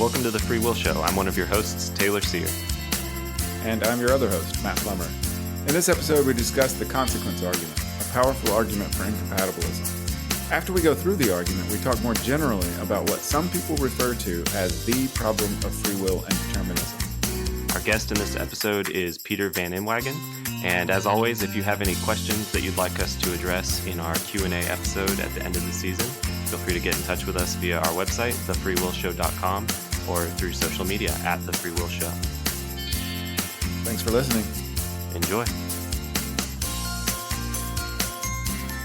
Welcome to the Free Will Show. I'm one of your hosts, Taylor Sear. And I'm your other host, Matt Plummer. In this episode, we discuss the consequence argument, a powerful argument for incompatibilism. After we go through the argument, we talk more generally about what some people refer to as the problem of free will and determinism. Our guest in this episode is Peter Van Inwagen. And as always, if you have any questions that you'd like us to address in our Q&A episode at the end of the season, feel free to get in touch with us via our website, thefreewillshow.com, or through social media at The Free Will Show. Thanks for listening. Enjoy.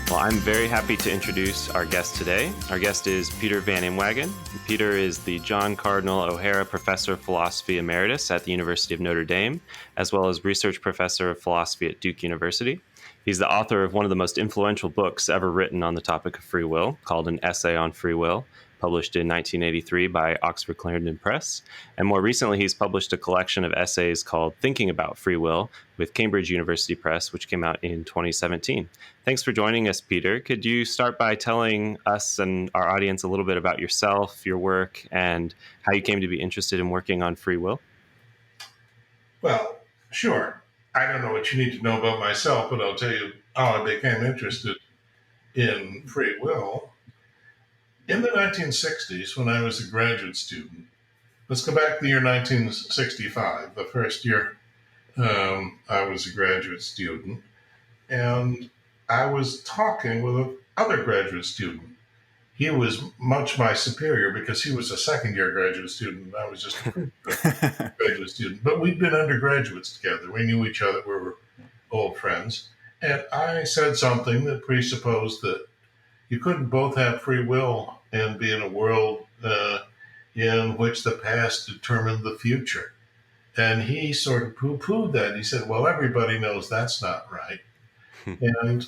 Well, I'm very happy to introduce our guest today. Our guest is Peter Van Inwagen. Peter is the John Cardinal O'Hara Professor of Philosophy Emeritus at the University of Notre Dame, as well as Research Professor of Philosophy at Duke University. He's the author of one of the most influential books ever written on the topic of free will, called An Essay on Free Will, published in 1983 by Oxford Clarendon Press. And more recently, he's published a collection of essays called Thinking About Free Will with Cambridge University Press, which came out in 2017. Thanks for joining us, Peter. Could you start by telling us and our audience a little bit about yourself, your work, and how you came to be interested in working on free will? Well, sure. I don't know what you need to know about myself, but I'll tell you how I became interested in free will. In the 1960s, when I was a graduate student, let's go back to the year 1965, the first year I was a graduate student, and I was talking with another graduate student. He was much my superior because he was a second-year graduate student, and I was just a graduate student. But we'd been undergraduates together. We knew each other. We were old friends. And I said something that presupposed that you couldn't both have free will and be in a world in which the past determined the future. And he sort of poo-pooed that. He said, well, everybody knows that's not right. And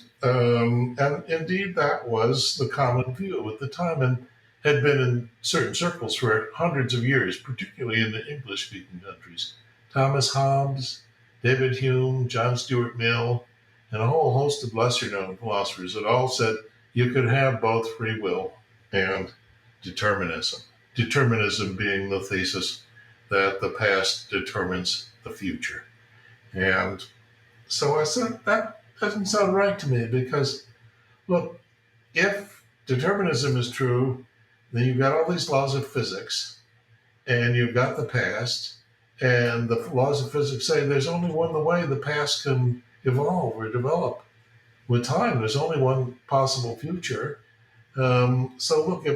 indeed, that was the common view at the time and had been in certain circles for hundreds of years, particularly in the English-speaking countries. Thomas Hobbes, David Hume, John Stuart Mill, and a whole host of lesser-known philosophers had all said you could have both free will and determinism. Determinism being the thesis that the past determines the future. And so I said, that doesn't sound right to me because, look, if determinism is true, then you've got all these laws of physics and you've got the past, and the laws of physics say there's only one way the past can evolve or develop. With time, there's only one possible future. So look,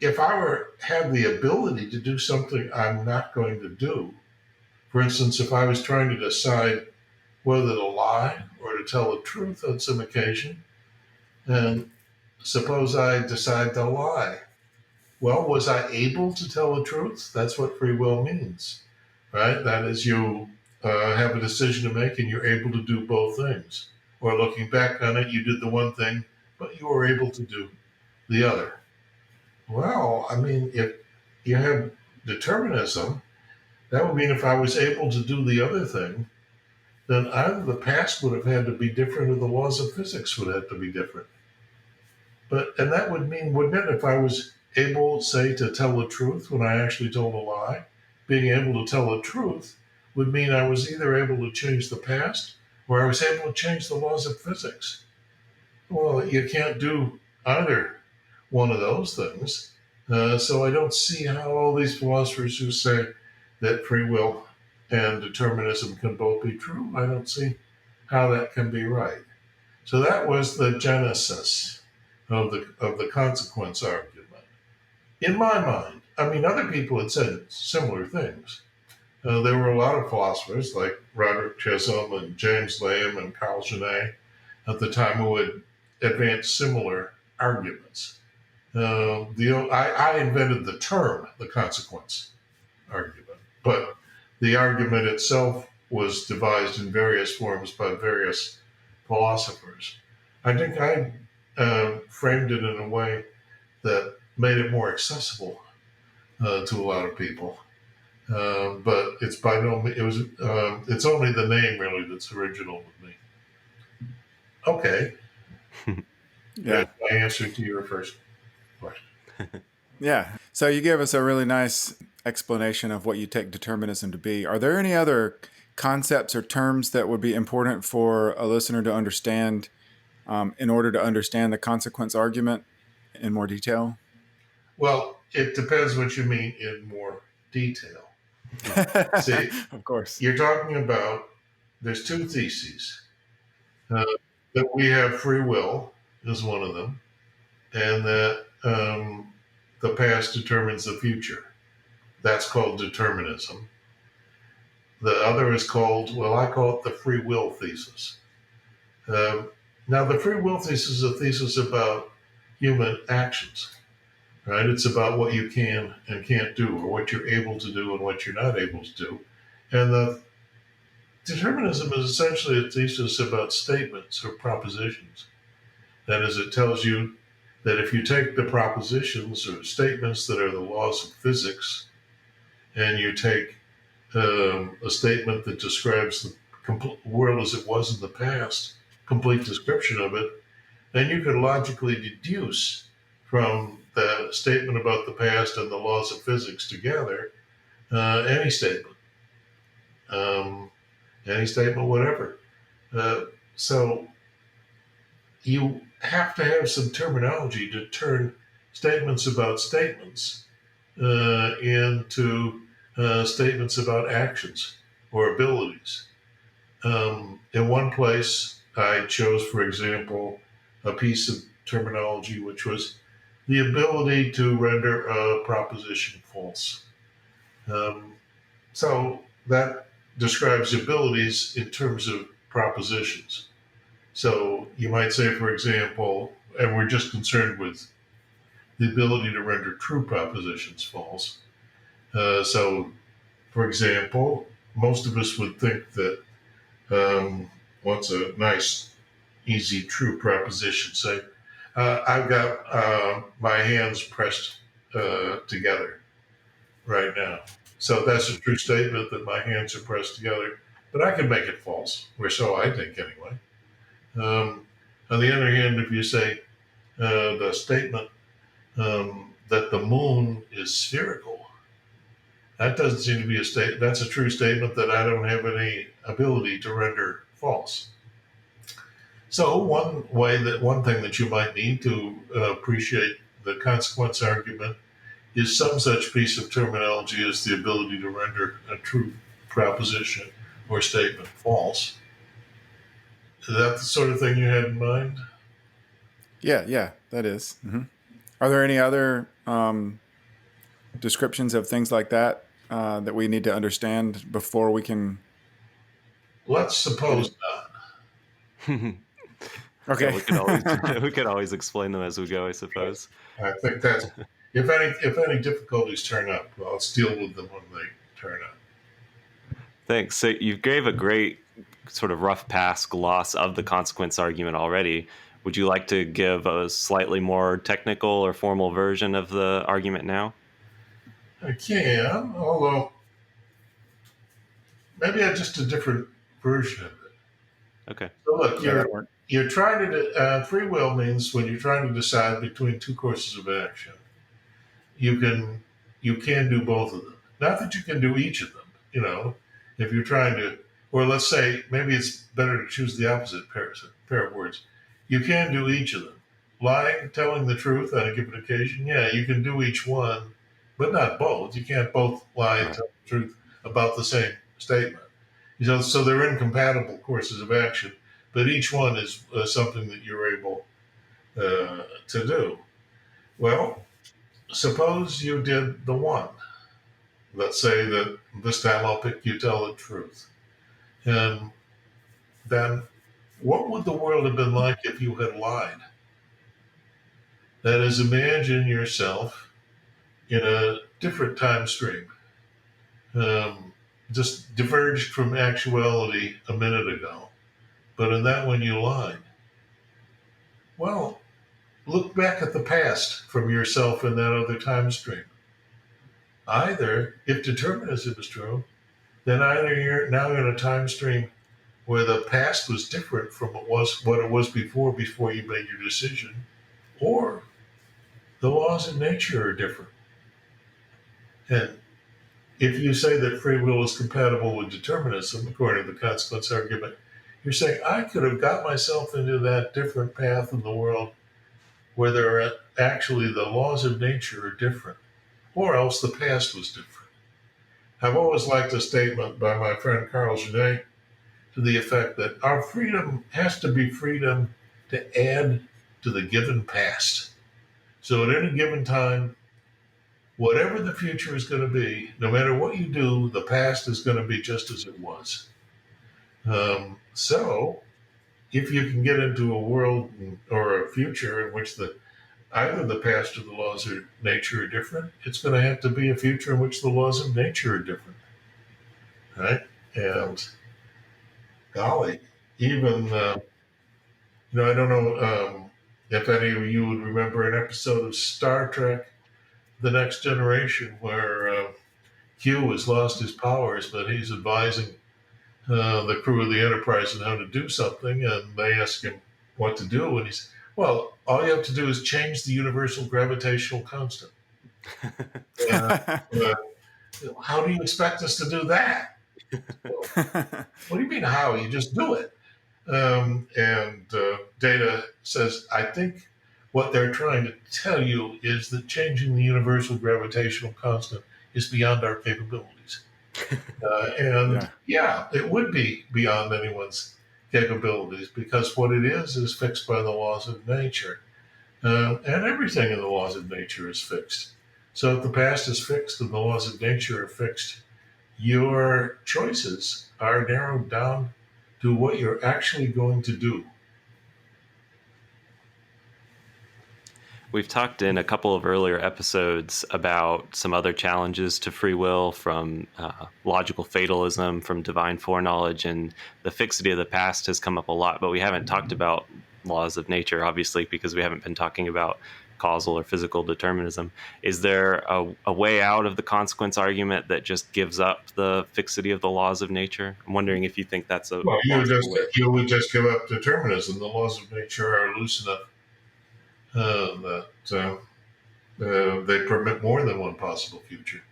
if I had the ability to do something I'm not going to do, for instance, if I was trying to decide whether to lie or to tell the truth on some occasion, and suppose I decide to lie. Well, was I able to tell the truth? That's what free will means, right? That is, you have a decision to make and you're able to do both things. Or looking back on it, you did the one thing, but you were able to do the other. Well, I mean, if you have determinism, that would mean if I was able to do the other thing, then either the past would have had to be different or the laws of physics would have to be different. And that would mean, wouldn't it, if I was able, say, to tell the truth when I actually told a lie, being able to tell the truth would mean I was either able to change the past or I was able to change the laws of physics. Well, you can't do either one of those things. So I don't see how all these philosophers who say that free will and determinism can both be true, I don't see how that can be right. So that was the genesis of the consequence argument. In my mind, I mean, other people had said similar things. There were a lot of philosophers like Roderick Chisholm and James Lamb and Carl Genet at the time who had advanced similar arguments. I invented the term, the consequence argument, but the argument itself was devised in various forms by various philosophers. I think I framed it in a way that made it more accessible to a lot of people. But it's by no means, it's only the name really that's original with me. Okay. Yeah. That's my answer to your first question. Yeah. So you gave us a really nice explanation of what you take determinism to be. Are there any other concepts or terms that would be important for a listener to understand in order to understand the consequence argument in more detail? Well, it depends what you mean in more detail. See, Of course. you're talking about there's two theses. That we have free will is one of them, and that the past determines the future. That's called determinism. The other is called, well, I call it the free will thesis. Now, the free will thesis is a thesis about human actions, right? It's about what you can and can't do, or what you're able to do and what you're not able to do. And the determinism is essentially a thesis about statements or propositions. That is, it tells you that if you take the propositions or statements that are the laws of physics, and you take a statement that describes the world as it was in the past, complete description of it, then you could logically deduce from the statement about the past and the laws of physics together any statement, whatever. So you have to have some terminology to turn statements about statements into statements about actions or abilities. In one place, I chose, for example, a piece of terminology which was the ability to render a proposition false. So that describes abilities in terms of propositions. So you might say, for example, and we're just concerned with the ability to render true propositions false. So, for example, most of us would think that what's a nice, easy, true proposition? Say, I've got my hands pressed together right now. So that's a true statement that my hands are pressed together, but I can make it false, or so I think anyway. On the other hand, if you say the statement that the moon is spherical, that doesn't seem to be a state. That's a true statement that I don't have any ability to render false. So one thing that you might need to appreciate the consequence argument is some such piece of terminology as the ability to render a true proposition or statement false. Is that the sort of thing you had in mind? Yeah, that is. Mm-hmm. Are there any other descriptions of things like that that we need to understand before we can? Let's suppose not. Okay. Yeah, we could always explain them as we go, I suppose. I think that's if any difficulties turn up, well, let's deal with them when they turn up. Thanks. So you gave a great sort of rough pass gloss of the consequence argument already. Would you like to give a slightly more technical or formal version of the argument now? I can, although maybe just a different version of it. Okay. So look, you're trying to free will means when you're trying to decide between two courses of action, you can do both of them. Not that you can do each of them. You know, if you're trying to, or let's say maybe it's better to choose the opposite pair of words. You can do each of them. Lying, telling the truth on a given occasion, yeah, you can do each one, but not both. You can't both lie and tell the truth about the same statement. So they're incompatible courses of action, but each one is something that you're able to do. Well, suppose you did the one. Let's say that this time I'll pick you tell the truth. And then what would the world have been like if you had lied? That is, imagine yourself in a different time stream, just diverged from actuality a minute ago. But in that one you lied. Well, look back at the past from yourself in that other time stream. Either, if determinism is true, then either you're now in a time stream where the past was different from what it was before you made your decision, or the laws of nature are different. And if you say that free will is compatible with determinism, according to the consequence argument, you're saying I could have got myself into that different path in the world where there are actually the laws of nature are different, or else the past was different. I've always liked a statement by my friend Carl Genet to the effect that our freedom has to be freedom to add to the given past. So at any given time, whatever the future is going to be, no matter what you do, the past is going to be just as it was. So if you can get into a world or a future in which either the past or the laws of nature are different, it's going to have to be a future in which the laws of nature are different, right? And golly, even I don't know if any of you would remember an episode of Star Trek: The Next Generation where Q has lost his powers, but he's advising the crew of the Enterprise on how to do something, and they ask him what to do, and he's, well, all you have to do is change the universal gravitational constant. uh, how do you expect us to do that? What do you mean how? You just do it. And Data says, I think what they're trying to tell you is that changing the universal gravitational constant is beyond our capabilities. And it would be beyond anyone's capabilities, because what it is fixed by the laws of nature. And everything in the laws of nature is fixed. So if the past is fixed and the laws of nature are fixed, your choices are narrowed down to what you're actually going to do. We've talked in a couple of earlier episodes about some other challenges to free will, from logical fatalism, from divine foreknowledge, and the fixity of the past has come up a lot, but we haven't talked about laws of nature, obviously, because we haven't been talking about causal or physical determinism. Is there a way out of the consequence argument that just gives up the fixity of the laws of nature? I'm wondering if you think that's a well, you would just give up determinism. The laws of nature are loose enough that they permit more than one possible future.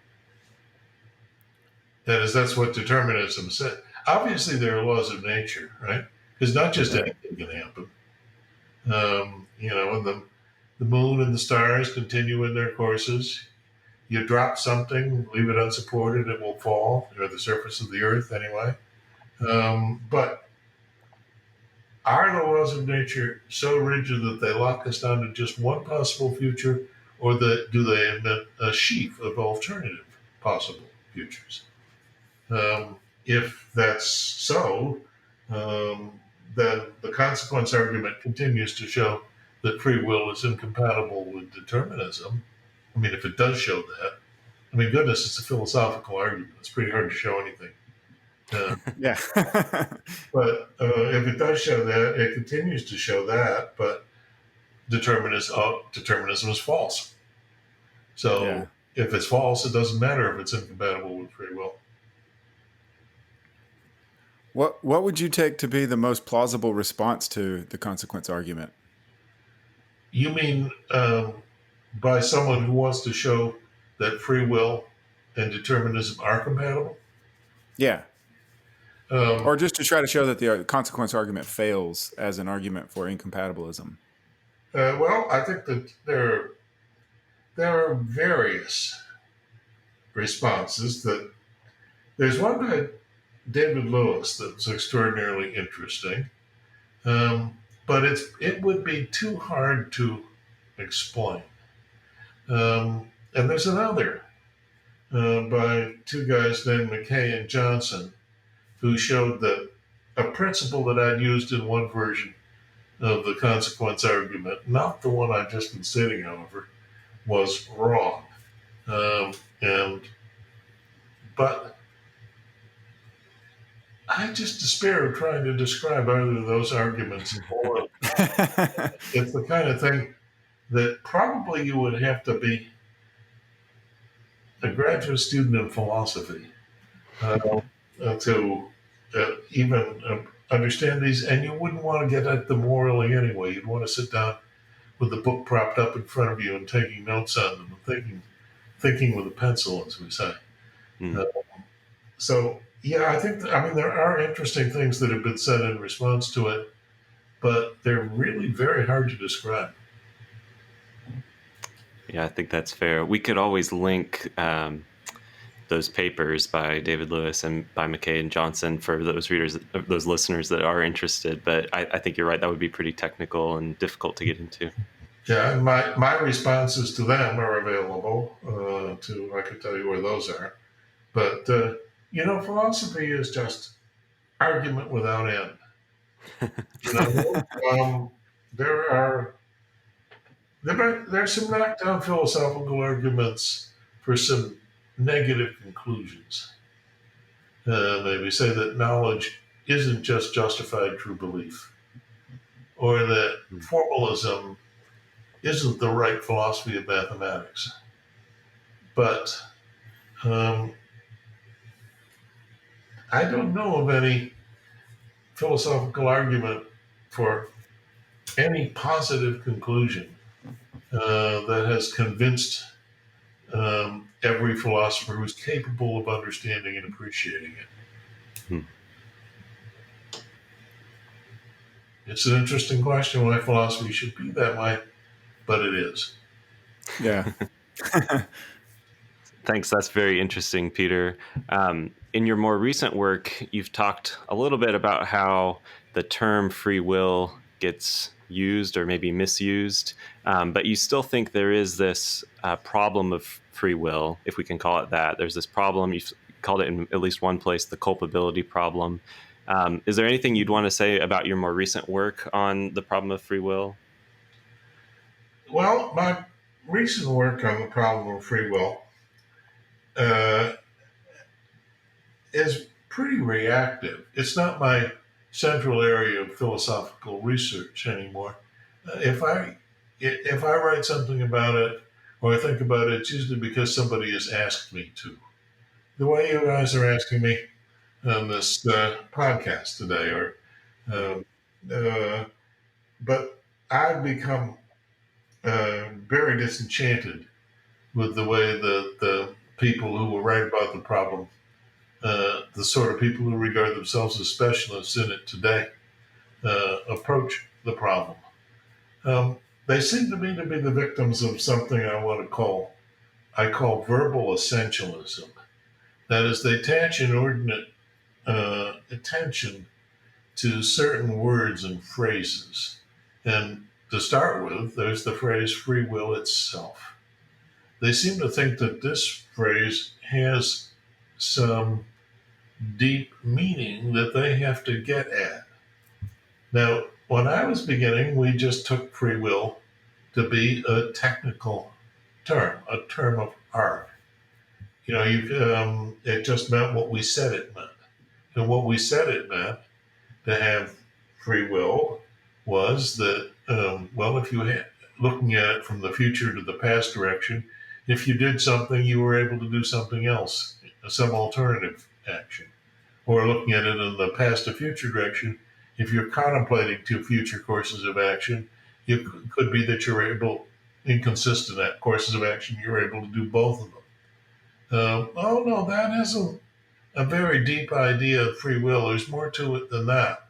That is, that's what determinism said. Obviously, there are laws of nature, right? Because not just anything can happen. And the moon and the stars continue in their courses. You drop something, leave it unsupported, it will fall, or the surface of the earth anyway. But are the laws of nature so rigid that they lock us down to just one possible future, or do they admit a sheaf of alternative possible futures? If that's so, then the consequence argument continues to show that free will is incompatible with determinism. I mean, if it does show that, I mean, goodness, it's a philosophical argument. It's pretty hard to show anything. Yeah. But if it does show that, it continues to show that, but determinism is false. So if it's false, it doesn't matter if it's incompatible with free will. What would you take to be the most plausible response to the consequence argument? You mean by someone who wants to show that free will and determinism are compatible? Yeah. Or just to try to show that the consequence argument fails as an argument for incompatibilism. Well, I think that there are various responses. There's one by David Lewis that's extraordinarily interesting, but it would be too hard to explain. And there's another by two guys named McKay and Johnson, who showed that a principle that I'd used in one version of the consequence argument, not the one I've just been stating, however, was wrong. But I just despair of trying to describe either of those arguments. It's the kind of thing that probably you would have to be a graduate student in philosophy to even understand these, and you wouldn't want to get at them morally anyway. You'd want to sit down with the book propped up in front of you and taking notes on them and thinking with a pencil, as we say. Mm. So, yeah, I mean, there are interesting things that have been said in response to it, but they're really very hard to describe. Yeah, I think that's fair. We could always link those papers by David Lewis and by McKay and Johnson for those readers, those listeners that are interested. But I think you're right. That would be pretty technical and difficult to get into. Yeah, and my responses to them are available. I could tell you where those are. But, philosophy is just argument without end. You know, there are there's some knockdown philosophical arguments for some negative conclusions. Maybe say that knowledge isn't just justified through belief, or that formalism isn't the right philosophy of mathematics. But um, I don't know of any philosophical argument for any positive conclusion that has convinced every philosopher who's capable of understanding and appreciating it. Hmm. It's an interesting question why philosophy should be that way, but it is. Yeah. Thanks. That's very interesting, Peter. In your more recent work, you've talked a little bit about how the term free will gets used or maybe misused, but you still think there is this problem of free will, if we can call it that. There's this problem, you've called it in at least one place, the culpability problem. Is there anything you'd want to say about your more recent work on the problem of free will? Well, my recent work on the problem of free will uh, is pretty reactive. It's not my central area of philosophical research anymore. If I write something about it or I think about it, it's usually because somebody has asked me to. The way you guys are asking me on this podcast today, or um, uh, but I've become very disenchanted with the way that the people who will write about the problem, the sort of people who regard themselves as specialists in it today, approach the problem. Um, they seem to me to be the victims of something I call verbal essentialism. That is, they attach inordinate attention to certain words and phrases. And to start with, there's the phrase free will itself. They seem to think that this phrase has some deep meaning that they have to get at. Now, when I was beginning, we just took free will to be a technical term, a term of art. It just meant what we said it meant. And what we said it meant to have free will was that, if you had, looking at it from the future to the past direction, if you did something, you were able to do something else, some alternative action. Or looking at it in the past to future direction, if you're contemplating two future courses of action, it could be that you're able, inconsistent courses of action, you're able to do both of them. Oh no, that isn't a very deep idea of free will. There's more to it than that,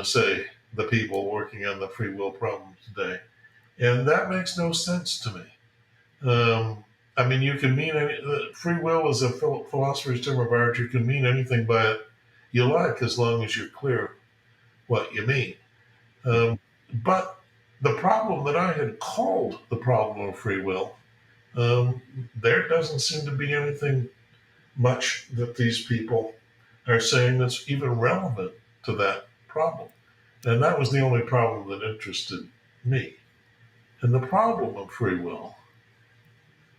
say the people working on the free will problem today. And that makes no sense to me. I mean, you can mean free will is a philosopher's term of art. You can mean anything by it you like as long as you're clear what you mean. But the problem that I had called the problem of free will, there doesn't seem to be anything much that these people are saying that's even relevant to that problem. And that was the only problem that interested me. And the problem of free will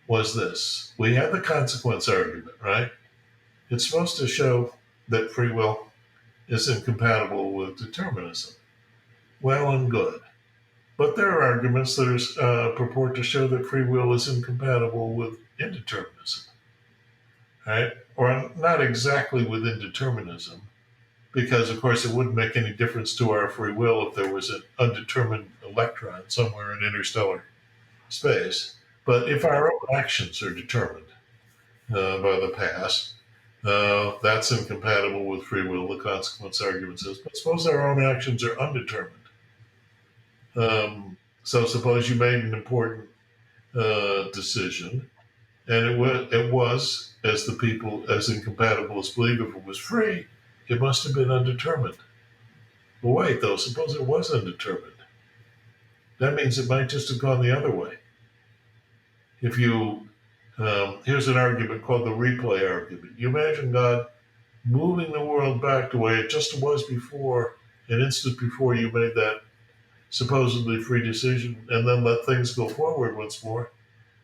was this. We had the consequence argument, right? It's supposed to show that free will is incompatible with determinism. Well and good. But there are arguments that purport to show that free will is incompatible with indeterminism. Right? Or not exactly with indeterminism, because of course it wouldn't make any difference to our free will if there was an undetermined electron somewhere in interstellar space. But if our own actions are determined, by the past. That's incompatible with free will, the consequence argument says. But suppose our own actions are undetermined. So suppose you made an important decision, and it was, as the people, as incompatibilists believe, if it was free, it must have been undetermined. Well, wait, though, suppose it was undetermined. That means it might just have gone the other way. If you, here's an argument called the replay argument. You imagine God moving the world back the way it just was before, an instant before you made that supposedly free decision, and then let things go forward once more.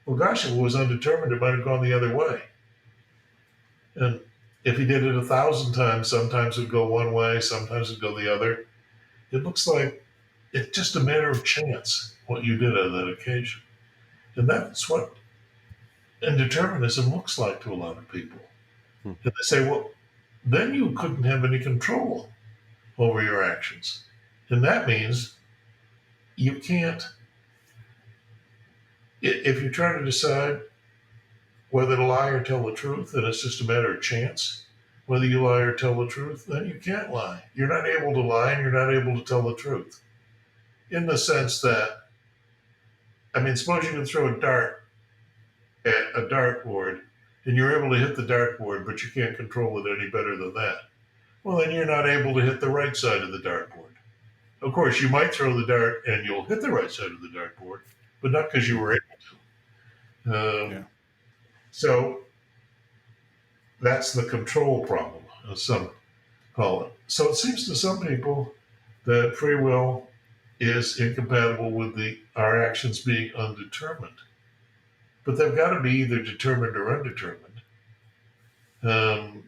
Well, gosh, if it was undetermined, it might have gone the other way. And if he did it 1,000 times, sometimes it'd go one way, sometimes it'd go the other. It looks like it's just a matter of chance what you did on that occasion. And that's what indeterminism looks like to a lot of people. Hmm. And they say, well, then you couldn't have any control over your actions. And that means you can't, if you're trying to decide whether to lie or tell the truth, and it's just a matter of chance, whether you lie or tell the truth, then you can't lie. You're not able to lie and you're not able to tell the truth. In the sense that, I mean, suppose you can throw a dart at a dartboard and you're able to hit the dartboard, but you can't control it any better than that. Well, then you're not able to hit the right side of the dartboard. Of course, you might throw the dart and you'll hit the right side of the dartboard, but not because you were able to. Yeah. So that's the control problem, as some call it. So it seems to some people that free will is incompatible with our actions being undetermined. But they've got to be either determined or undetermined.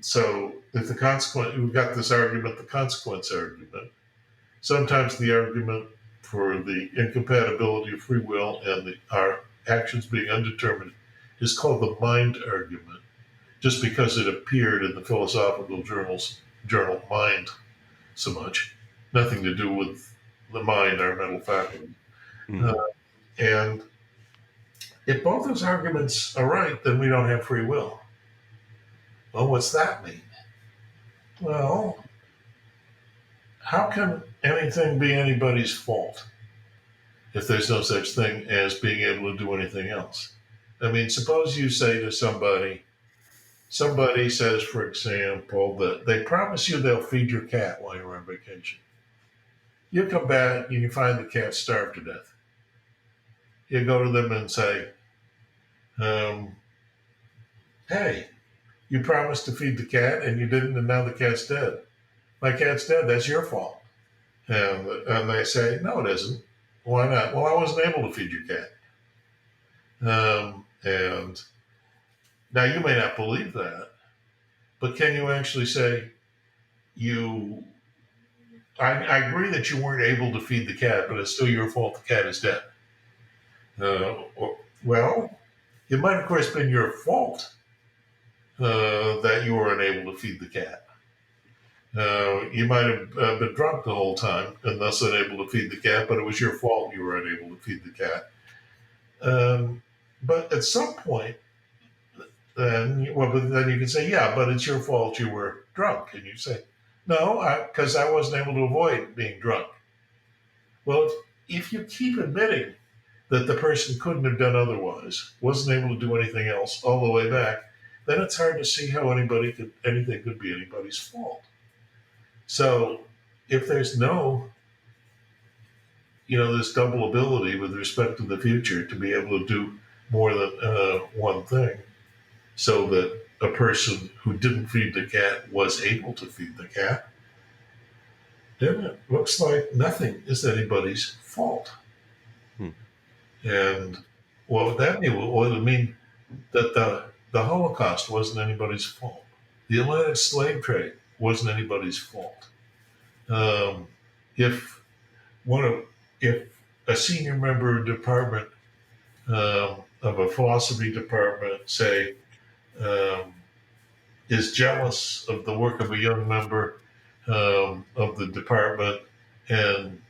So if the consequence, we've got this argument, the consequence argument. Sometimes the argument for the incompatibility of free will and our actions being undetermined is called the mind argument, just because it appeared in the philosophical journal Mind so much. Nothing to do with the mind, our mental faculty. Mm-hmm. And if both those arguments are right, then we don't have free will. Well, what's that mean? Well, how can anything be anybody's fault if there's no such thing as being able to do anything else? I mean, suppose you say to somebody says, for example, that they promise you they'll feed your cat while you're on vacation. You come back and you find the cat starved to death. You go to them and say, hey, you promised to feed the cat and you didn't, and now the cat's dead. My cat's dead, that's your fault. And they say, no, it isn't. Why not? Well, I wasn't able to feed your cat. And now you may not believe that, but can you actually say, I agree that you weren't able to feed the cat, but it's still your fault the cat is dead. Well, it might, of course, been your fault that you were unable to feed the cat. You might have been drunk the whole time and thus unable to feed the cat, but it was your fault you were unable to feed the cat. But at some point, then you can say, yeah, but it's your fault you were drunk. And you say, no, because I wasn't able to avoid being drunk. Well, if you keep admitting that the person couldn't have done otherwise, wasn't able to do anything else all the way back, then it's hard to see how anything could be anybody's fault. So if there's no, this double ability with respect to the future to be able to do more than one thing, so that a person who didn't feed the cat was able to feed the cat, then it looks like nothing is anybody's fault. And what would that mean? Well, it would mean that the Holocaust wasn't anybody's fault. The Atlantic slave trade wasn't anybody's fault. If a senior member of a department of a philosophy department, say, is jealous of the work of a young member of the department and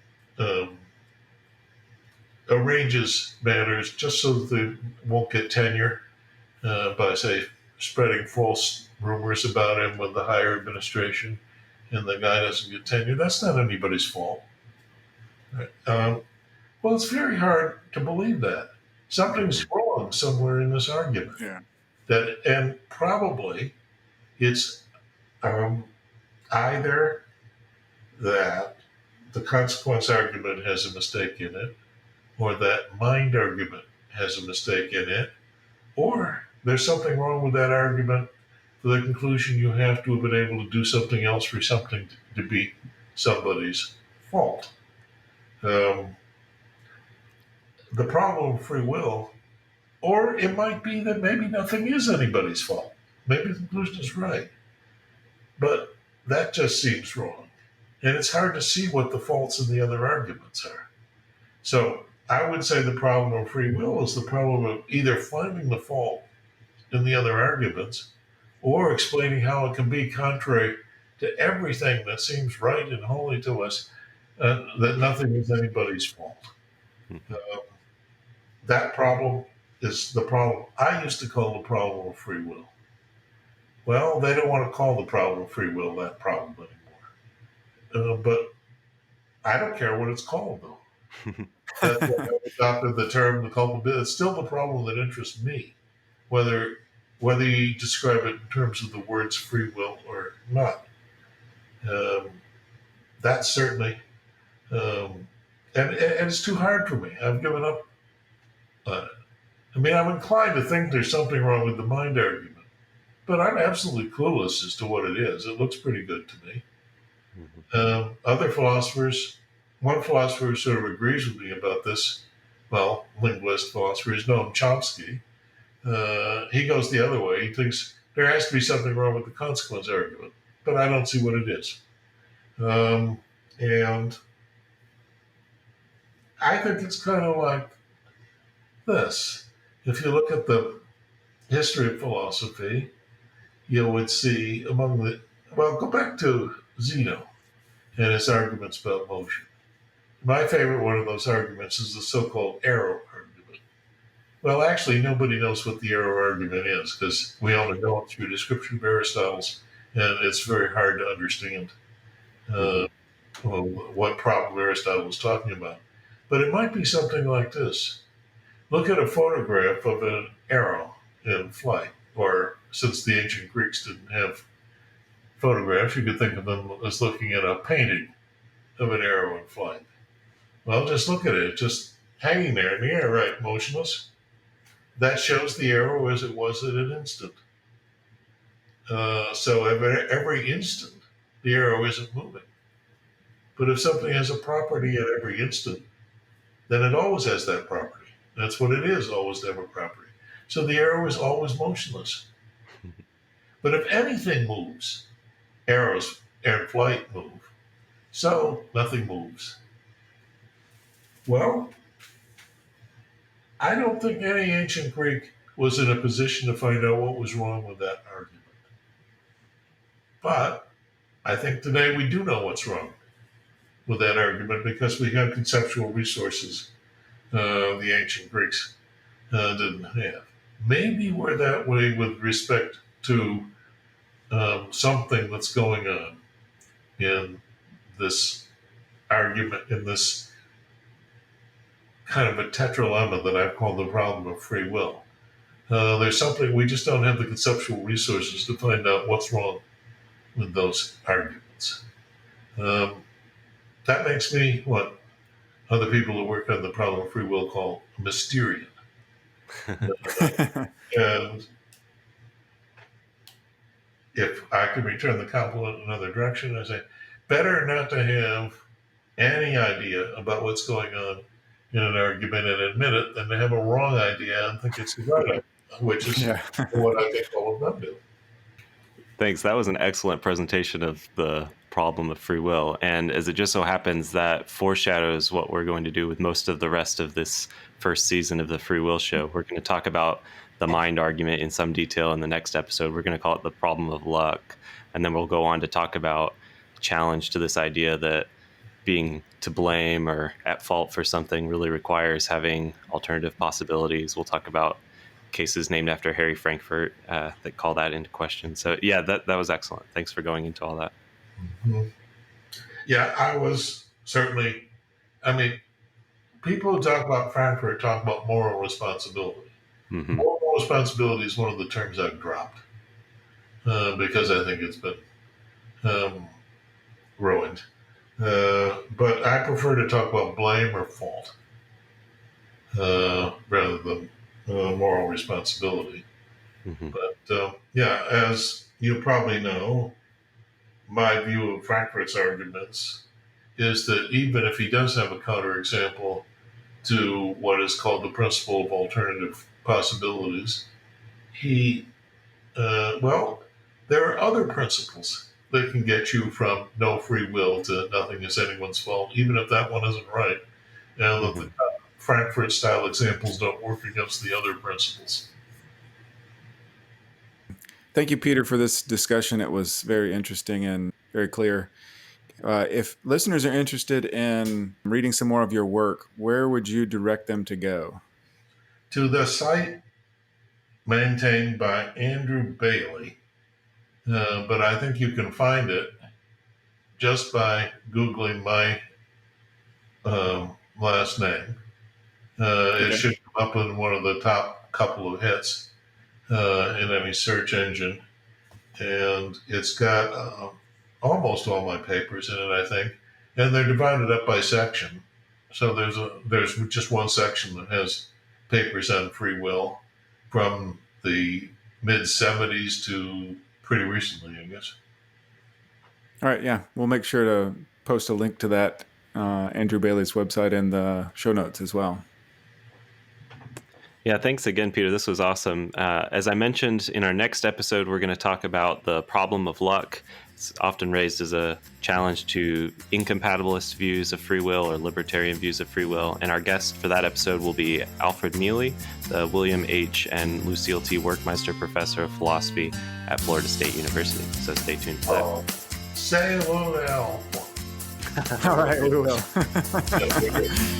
arranges matters just so that they won't get tenure by, say, spreading false rumors about him with the higher administration and the guy doesn't get tenure. That's not anybody's fault. Right? Well, it's very hard to believe that. Something's wrong somewhere in this argument. Yeah. And probably it's either that the consequence argument has a mistake in it, or that mind argument has a mistake in it, or there's something wrong with that argument for the conclusion you have to have been able to do something else for something to be somebody's fault. The problem of free will, or it might be that maybe nothing is anybody's fault. Maybe the conclusion is right. But that just seems wrong. And it's hard to see what the faults in the other arguments are. So I would say the problem of free will is the problem of either finding the fault in the other arguments or explaining how it can be contrary to everything that seems right and holy to us, that nothing is anybody's fault. That problem is the problem I used to call the problem of free will. Well, they don't want to call the problem of free will that problem anymore. But I don't care what it's called, though. That's why I adopted the term the culpability. It's still the problem that interests me, whether you describe it in terms of the words free will or not. That's certainly, and it's too hard for me. I've given up on it. I mean, I'm inclined to think there's something wrong with the mind argument, but I'm absolutely clueless as to what it is. It looks pretty good to me. Other philosophers, one philosopher who sort of agrees with me about this, well, linguist philosopher, is Noam Chomsky. He goes the other way. He thinks there has to be something wrong with the consequence argument, but I don't see what it is. And I think it's kind of like this. If you look at the history of philosophy, you would see go back to Zeno and his arguments about motion. My favorite one of those arguments is the so-called arrow argument. Well, actually, nobody knows what the arrow argument is because we only know it through description of Aristotle's, and it's very hard to understand what problem Aristotle was talking about. But it might be something like this. Look at a photograph of an arrow in flight, or since the ancient Greeks didn't have photographs, you could think of them as looking at a painting of an arrow in flight. Well, just look at it, just hanging there in the air, right, motionless. That shows the arrow as it was at an instant. So every instant, the arrow isn't moving. But if something has a property at every instant, then it always has that property. That's what it is, always to have a property. So the arrow is always motionless. But if anything moves, arrows in flight move. So nothing moves. Well, I don't think any ancient Greek was in a position to find out what was wrong with that argument. But I think today we do know what's wrong with that argument because we have conceptual resources the ancient Greeks didn't have. Maybe we're that way with respect to something that's going on in this argument, in this kind of a tetralemma that I've called the problem of free will. There's something, we just don't have the conceptual resources to find out what's wrong with those arguments. That makes me what other people who work on the problem of free will call a Mysterian. And if I could return the compliment in another direction, I say, better not to have any idea about what's going on in an argument and admit it than to have a wrong idea and think it's the right idea, which is what I think all of them do. Thanks. That was an excellent presentation of the problem of free will. And as it just so happens, that foreshadows what we're going to do with most of the rest of this first season of the Free Will Show. We're going to talk about the mind argument in some detail in the next episode. We're going to call it the problem of luck. And then we'll go on to talk about challenge to this idea that being to blame or at fault for something really requires having alternative possibilities. We'll talk about cases named after Harry Frankfurt that call that into question. So yeah, that was excellent. Thanks for going into all that. Mhm. Yeah, I was certainly, I mean, people who talk about Frankfurt talk about moral responsibility. Mm-hmm. Moral responsibility is one of the terms I've dropped because I think it's been um, ruined. But I prefer to talk about blame or fault rather than moral responsibility. Mm-hmm. But yeah, as you probably know, my view of Frankfurt's arguments is that even if he does have a counterexample to what is called the principle of alternative possibilities, he, well, there are other principles that can get you from no free will to nothing is anyone's fault, even if that one isn't right. And that Mm-hmm. the Frankfurt style examples don't work against the other principles. Thank you, Peter, for this discussion. It was very interesting and very clear. If listeners are interested in reading some more of your work, where would you direct them to go? To the site maintained by Andrew Bailey, but I think you can find it just by Googling my last name. It Okay. should come up in one of the top couple of hits in any search engine. And it's got almost all my papers in it, I think. And they're divided up by section. So there's just one section that has papers on free will from the mid 70s to pretty recently, I guess. All right. Yeah. We'll make sure to post a link to that Andrew Bailey's website in the show notes as well. Yeah, thanks again, Peter. This was awesome. As I mentioned, in our next episode, we're going to talk about the problem of luck. It's often raised as a challenge to incompatibilist views of free will or libertarian views of free will. And our guest for that episode will be Alfred Neely, the William H. and Lucille T. Workmeister Professor of Philosophy at Florida State University. So stay tuned for that. Oh, say hello to Al. All right. We will. Yeah,